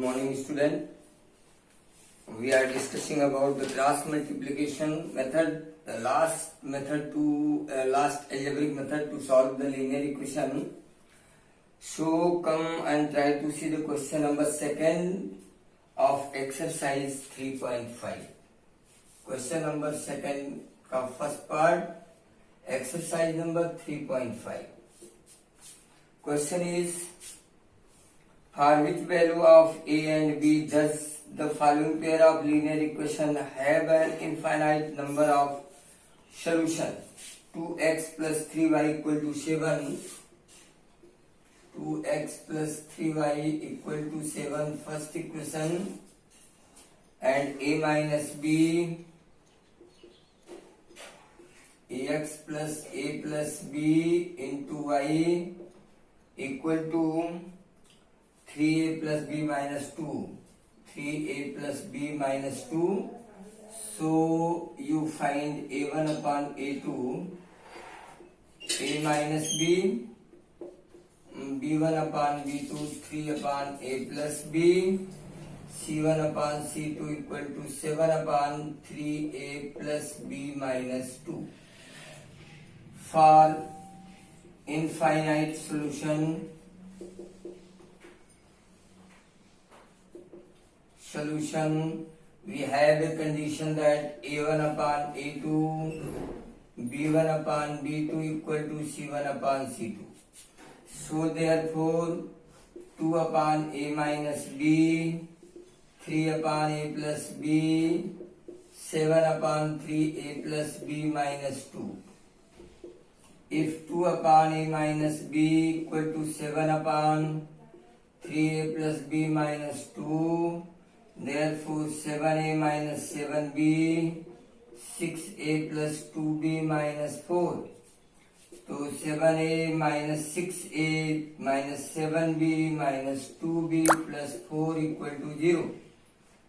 morning, student. We are discussing about the cross multiplication method, the last algebraic method to solve the linear equation. So come and try to see the question number 2 of exercise 3.5. Question number 2 का first part, exercise number 3.5. Question is, for which value of a and b does the following pair of linear equation have an infinite number of solution? 2x plus 3y equal to 7. 2x plus 3y equal to 7, first equation, and a minus b, ax plus b into y equal to 3a plus b minus 2. 3a plus b minus 2. So you find a1 upon a2, a minus b, b1 upon b2, 3 upon a plus b, c1 upon c2 equal to 7 upon 3a plus b minus 2. For infinite solution, we have a condition that a1 upon a2, b1 upon b2 equal to c1 upon c2. So therefore 2 upon a minus b, 3 upon a plus b, 7 upon 3a plus b minus 2. If 2 upon a minus b equal to 7 upon 3a plus b minus 2, therefore 7a minus 7b, 6a plus 2b minus 4. So 7a minus 6a minus 7b minus 2b plus 4 equal to 0.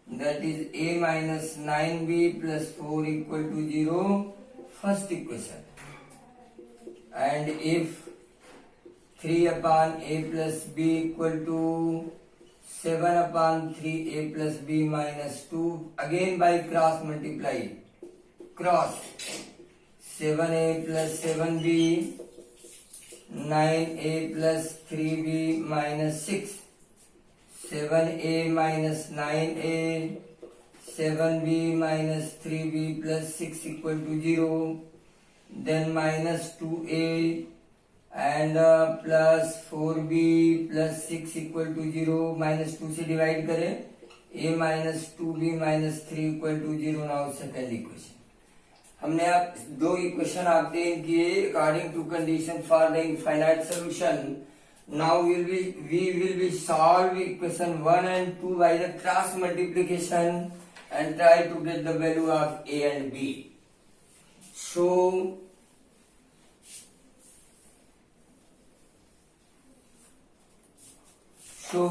That is a minus 9b plus 4 equal to 0, first equation. And if 3 upon a plus b equal to 7 upon 3a plus b minus 2, again by cross multiply, cross 7a plus 7b, 9a plus 3b minus 6, 7a minus 9a, 7b minus 3b plus 6 equal to 0, then minus 2a and plus 4b plus 6 equal to 0, minus 2 से divide करें, a minus 2b minus 3 equal to 0. Now second equation हमने अब दो equation आपने किए according to condition for the infinite solution. Now we will be solve equation 1 and 2 by the cross multiplication and try to get the value of a and b. So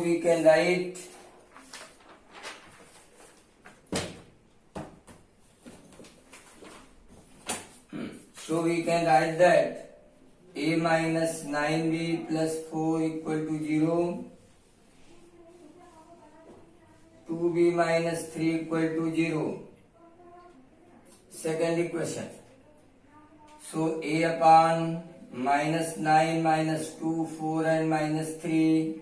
we can write that a minus 9b plus 4 equal to 0, 2b minus 3 equal to 0. Second equation. So a upon minus 9 minus 2, 4 and minus 3,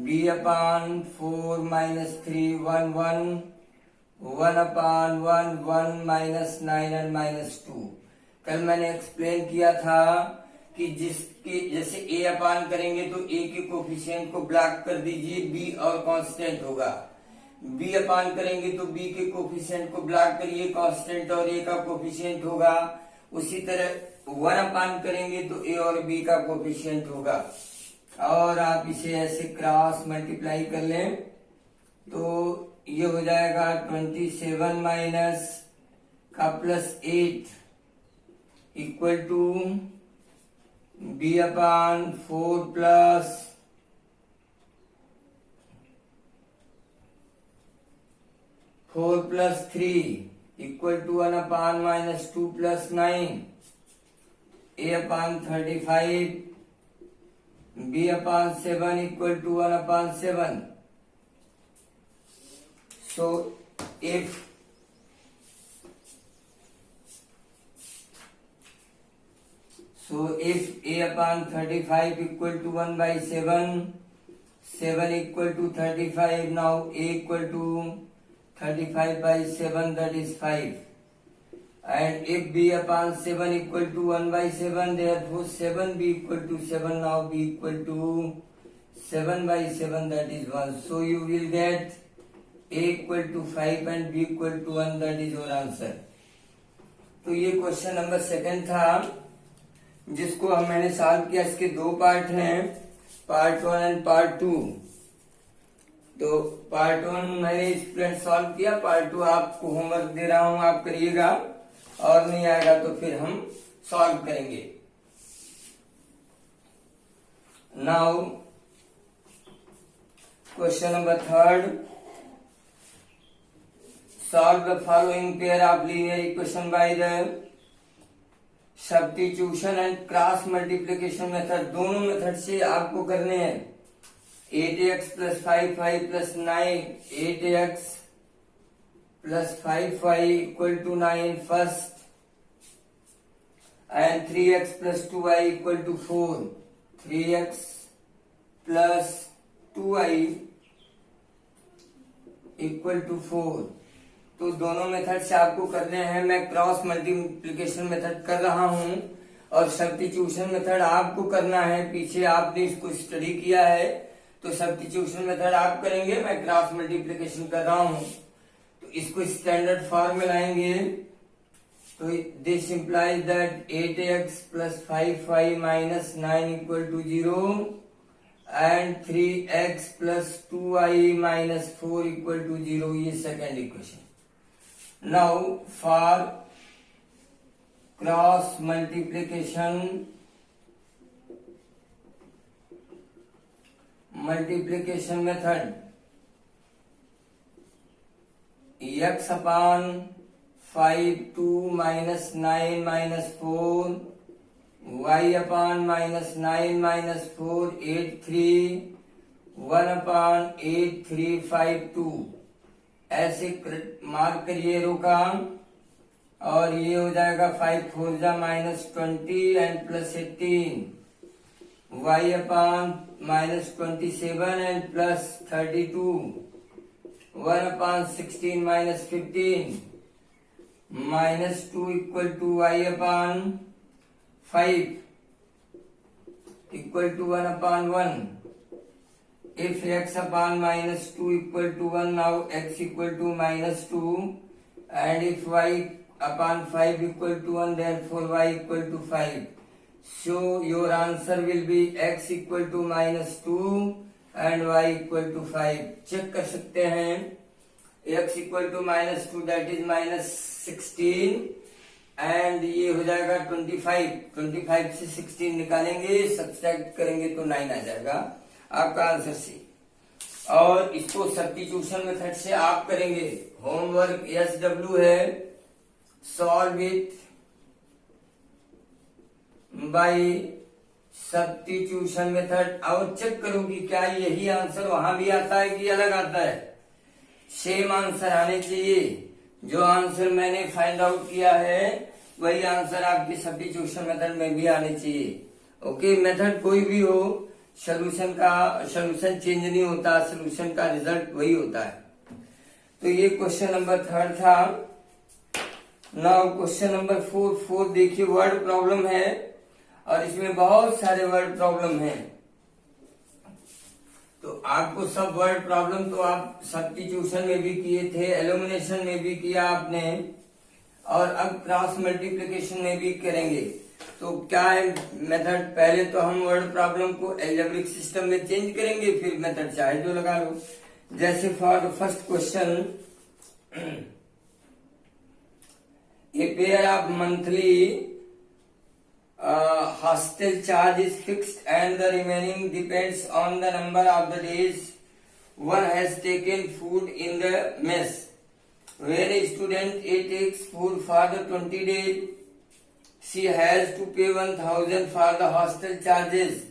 b upon 4 minus 3, 1, 1, 1 upon 1, 1 minus 9 and minus 2. कल मैंने explain किया था कि जिसके जैसे a अपान करेंगे तो a के कोफिशिएंट को ब्लॉक कर दीजिए, b और कांस्टेंट होगा. b अपान करेंगे तो b के कोफिशिएंट को ब्लॉक करिए, कांस्टेंट और a का कोफिशिएंट होगा. उसी तरह 1 अपान करेंगे तो a और b का कोफिशिएंट होगा. और आप इसे ऐसे क्रॉस मल्टीप्लाई कर लें तो ये हो जाएगा 27 माइनस का plus 8 equal to b upon 4 plus 3 equal to 1 upon minus 2 plus 9, a upon 35, b upon 7 equal to 1 upon 7. So if A upon 35 equal to 1 by 7, 7 equal to 35, now A equal to 35 by 7, that is 5. And if B upon 7 equal to 1 by 7, therefore 7 B equal to 7, now B equal to 7 by 7, that is 1. So you will get A equal to 5 and B equal to 1, that is your answer. तो ये question number second था जिसको मैंने solve किया। इसके दो part हैं, part 1 and part 2। तो पार्ट 1 मैंने स्टूडेंट सॉल्व किया, पार्ट 2 आपको होमवर्क दे रहा हूं, आप करिएगा, और नहीं आएगा तो फिर हम सॉल्व करेंगे। Now question number third, solve the following pair of linear equation by the substitution and cross multiplication method. दोनों मेथड से आपको करने हैं। 8x plus 5y plus 9, 8x plus 5y equal to 9 first, and 3x plus 2y equal to 4, 3x plus 2y equal to 4। तो दोनों method से आपको करने हैं। मैं क्रॉस मल्टीप्लिकेशन मेथड कर रहा हूं और सब्स्टिट्यूशन मेथड आपको करना है। पीछे आपने इसको स्टडी किया है, तो सब्स्टिट्यूशन मेथड आप करेंगे, मैं क्रॉस मल्टीप्लिकेशन कर रहा हूं। तो इसको स्टैंडर्ड फॉर्म में लाएंगे। तो this implies that 8x plus 5y minus 9 equal to 0 and 3x plus 2y minus 4 equal to 0। ये second equation. Now for cross multiplication method, x upon 5 2 minus 9 minus 4, y upon minus 9 minus 4 8 3, 1 upon 8 3 5 2। ऐसे mark करिए रो का, और ये हो जाएगा 5 4 जा minus 20 and plus 18, y upon minus 27 and plus 32, 1 upon 16 minus 15, minus 2 equal to y upon 5 equal to 1 upon 1। If x upon minus 2 equal to 1, now x equal to minus 2, and if y upon 5 equal to 1, therefore y equal to 5. So your answer will be x equal to minus 2 and y equal to 5. Check कर सकते हैं। x equal to minus 2 that is minus 16, and ये हो जाएगा 25। 25 से 16 निकालेंगे, subtract करेंगे तो 9 आ जाएगा आपका आंसर सी। और इसको सब्स्टिट्यूशन मेथड से आप करेंगे। होमवर्क SW है, solve it by substitution method. और चेक करो कि क्या यही आंसर वहां भी आता है कि अलग आता है। सेम आंसर आने चाहिए। जो आंसर मैंने फाइंड आउट किया है वही आंसर आपकी सब्स्टिट्यूशन मेथड में भी आने चाहिए। ओके, मेथड कोई भी हो, सोल्यूशन चेंज नहीं होता, सोल्यूशन का रिजल्ट वही होता है। तो ये क्वेश्चन नंबर थर्ड था। नाउ क्वेश्चन नंबर 4 देखिए, वर्ड प्रॉब्लम है और इसमें बहुत सारे वर्ड प्रॉब्लम हैं। तो आपको सब वर्ड प्रॉब्लम तो आप सब्स्टिट्यूशन में भी किए थे, एलिमिनेशन में भी किया आपने, और अब क्रॉस मल्टीप्लिकेशन में भी करेंगे। तो क्या है मेथड? पहले तो हम वर्ड प्रॉब्लम को एल्जेब्रिक सिस्टम में चेंज करेंगे, फिर मेथड चाहे जो लगा लो। जैसे for the first question, a pair of monthly hostel charge is fixed and the remaining depends on the number of the days one has taken food in the mess. When a student A takes food for the 20 days, she has to pay 1000 for the hostel charges,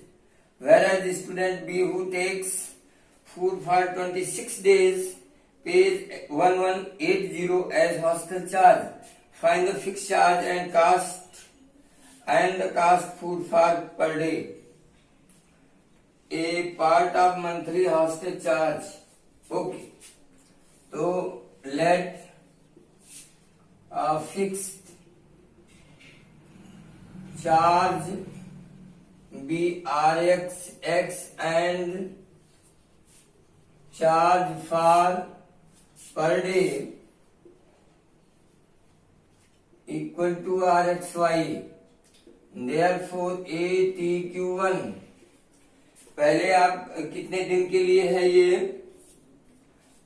whereas the student B who takes food for 26 days Page 1180 as hostel charge. Find the fixed charge and cost food for per day. A part of monthly hostel charge. Okay. So let a fixed charge be Rx and charge for per day equal to Rxy. Therefore ATQ1 पहले आप कितने दिन के लिए है ये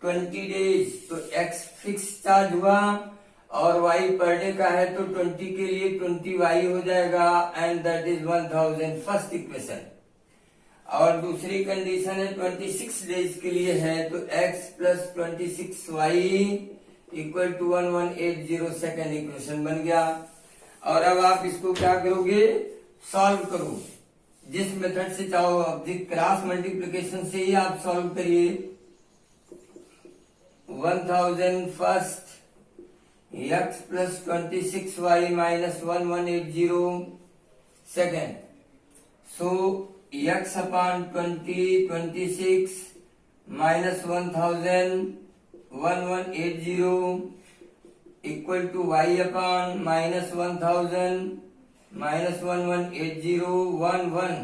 20 days, तो x fix charge हुआ और y पर डे का है तो 20 के लिए 20y हो जाएगा and that is 1000 first equation. और दूसरी कंडीशन है 26 डेज के लिए है तो x plus 26y equal to 1180 second equation बन गया। और अब आप इसको क्या करोगे, सॉल्व करो जिस मेथड से चाहो, अब क्रॉस मल्टीप्लिकेशन से ही आप सॉल्व करिए। 1000 first x plus 26y minus 1180 second, so x upon 20 26 minus 1000 1180 equal to y upon minus 1000 minus 1180 11,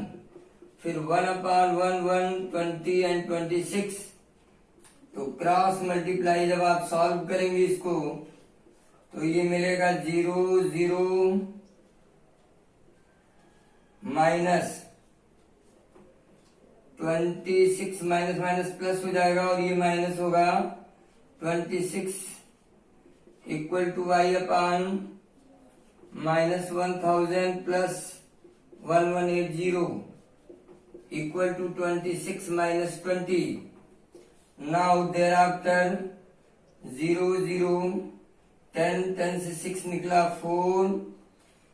फिर 1 अपॉन 11 20 एंड 26। तो क्रॉस मल्टीप्लाई जब आप सॉल्व करेंगे इसको तो ये मिलेगा 0 0 माइनस 26 माइनस माइनस प्लस हो जाएगा और ये माइनस होगा 26 equal to y upon minus 1000 plus 1180 equal to 26 minus 20। Now thereafter 0 0 10 10 से 6 निकला 4,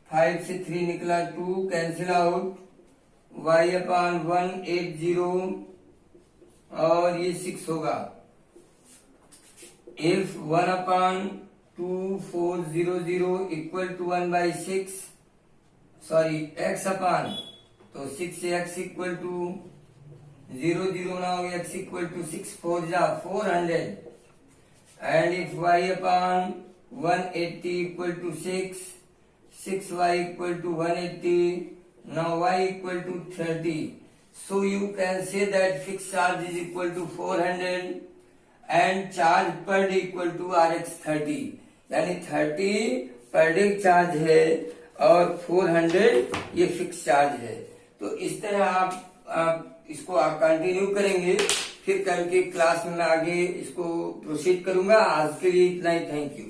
5 से 3 निकला 2, कैंसिल आउट y अपॉन 180 और ये 6 होगा। If 1 upon 2400 equal to 1/6, sorry x upon, तो 6 से x equal to 0 0 now x equal to 6 4 जा 400 and if y upon 180 equal to 6, 6y equal to 180, now y equal to 30. So you can say that fixed charge is equal to 400 and charge per day equal to Rx 30. यानी 30 per day charge है और 400 ये fix charge है। तो इस तरह आप इसको कंटिन्यू करेंगे, फिर कल के क्लास में मैं आगे इसको प्रोसीड करूंगा। आज के लिए इतना ही, थैंक यू।